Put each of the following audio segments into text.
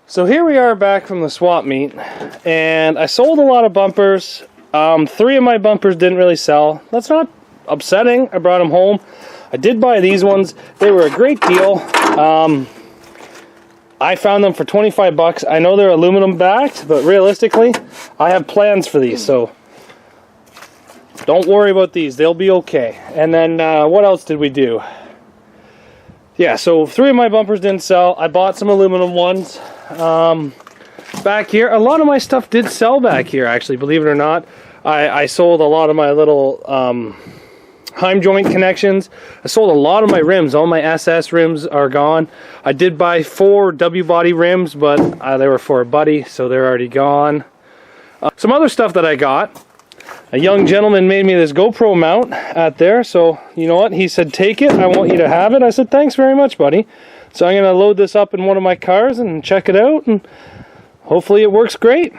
So here we are back from the swap meet, and I sold a lot of bumpers. 3 of my bumpers didn't really sell. That's not upsetting. I brought them home. I did buy these ones. They were a great deal. I found them for 25 bucks. I know they're aluminum backed, but realistically, I have plans for these, so don't worry about these. They'll be okay. And then what else did we do? Yeah, so 3 of my bumpers didn't sell. I bought some aluminum ones. Back here, a lot of my stuff did sell back here, actually, believe it or not. I sold a lot of my little Heim joint connections. I sold a lot of my rims. All my SS rims are gone. I did buy 4 W body rims, but they were for a buddy, so they're already gone. Some other stuff that I got. A young gentleman made me this GoPro mount out there, so you know what? He said, take it, I want you to have it. I said, thanks very much, buddy. So I'm going to load this up in one of my cars and check it out, and hopefully it works great.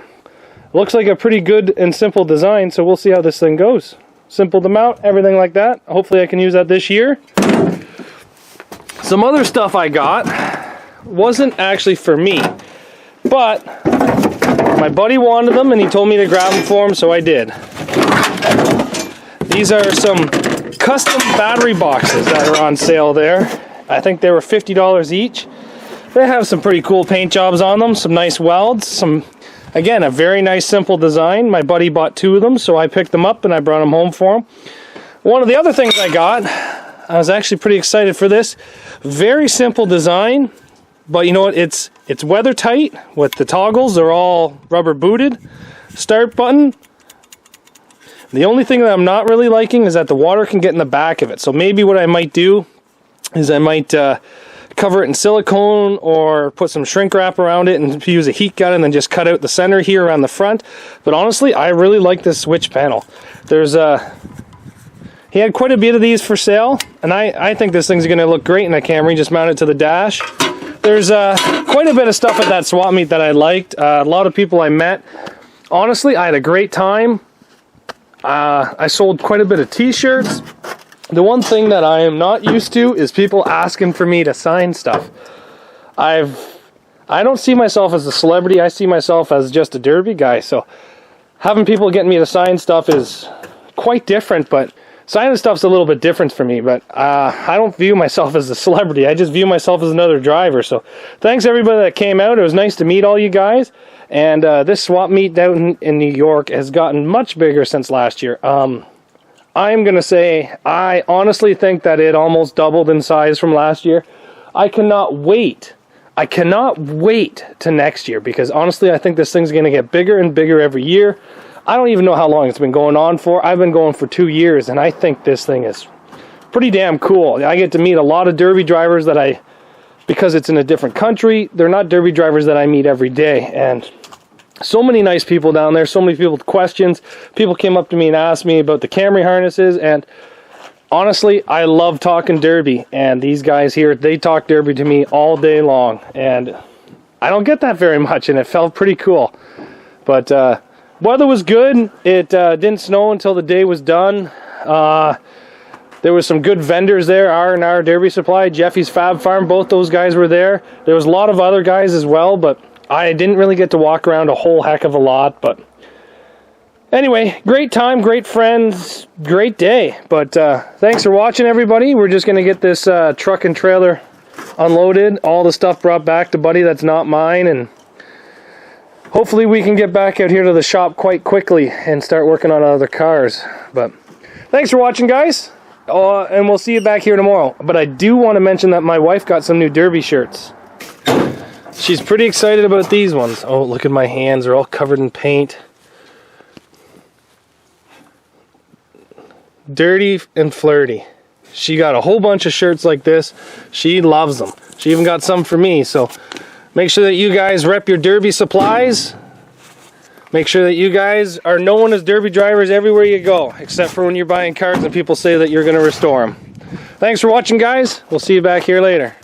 Looks like a pretty good and simple design, so we'll see how this thing goes. Simple to mount, everything like that. Hopefully I can use that this year. Some other stuff I got wasn't actually for me, but my buddy wanted them and he told me to grab them for him, so I did. These are some custom battery boxes that are on sale there. I think they were $50 each. They have some pretty cool paint jobs on them, some nice welds, again, a very nice simple design. My buddy bought 2 of them, so I picked them up and I brought them home for him. One of the other things I got, I was actually pretty excited for this. Very simple design, but you know what? It's weather tight with the toggles. They're all rubber booted. Start button. The only thing that I'm not really liking is that the water can get in the back of it. So maybe what I might do is I might cover it in silicone or put some shrink wrap around it and use a heat gun and then just cut out the center here around the front. But honestly, I really like this switch panel. There's he had quite a bit of these for sale, and I think this thing's going to look great in a Camry. Just mount it to the dash. There's quite a bit of stuff at that swap meet that I liked. A lot of people I met. Honestly, I had a great time. I sold quite a bit of t-shirts. The one thing that I am not used to is people asking for me to sign stuff. I don't see myself as a celebrity. I see myself as just a derby guy. So having people getting me to sign stuff is quite different, but signing stuff's a little bit different for me. But I don't view myself as a celebrity. I just view myself as another driver. So thanks everybody that came out. It was nice to meet all you guys. And this swap meet down in New York has gotten much bigger since last year. I'm going to say I honestly think that it almost doubled in size from last year. I cannot wait. I cannot wait to next year, because honestly I think this thing's going to get bigger and bigger every year. I don't even know how long it's been going on for. I've been going for 2 years, and I think this thing is pretty damn cool. I get to meet a lot of derby drivers that because it's in a different country, they're not derby drivers that I meet every day. And so many nice people down there, so many people with questions. People came up to me and asked me about the Camry harnesses, and honestly, I love talking derby, and these guys here, they talk derby to me all day long, and I don't get that very much, and it felt pretty cool. But weather was good. It didn't snow until the day was done. There was some good vendors there, R&R Derby Supply, Jeffy's Fab Farm, both those guys were there. There was a lot of other guys as well, but I didn't really get to walk around a whole heck of a lot. But anyway, great time, great friends, great day. But thanks for watching, everybody. We're just going to get this truck and trailer unloaded, all the stuff brought back to Buddy that's not mine, and hopefully we can get back out here to the shop quite quickly and start working on other cars. But thanks for watching, guys, and we'll see you back here tomorrow. But I do want to mention that my wife got some new derby shirts. She's pretty excited about these ones. Oh, look at my hands. They're all covered in paint. Dirty and flirty. She got a whole bunch of shirts like this. She loves them. She even got some for me. So make sure that you guys rep your derby supplies. Make sure that you guys are known as derby drivers everywhere you go, except for when you're buying cars and people say that you're going to restore them. Thanks for watching, guys. We'll see you back here later.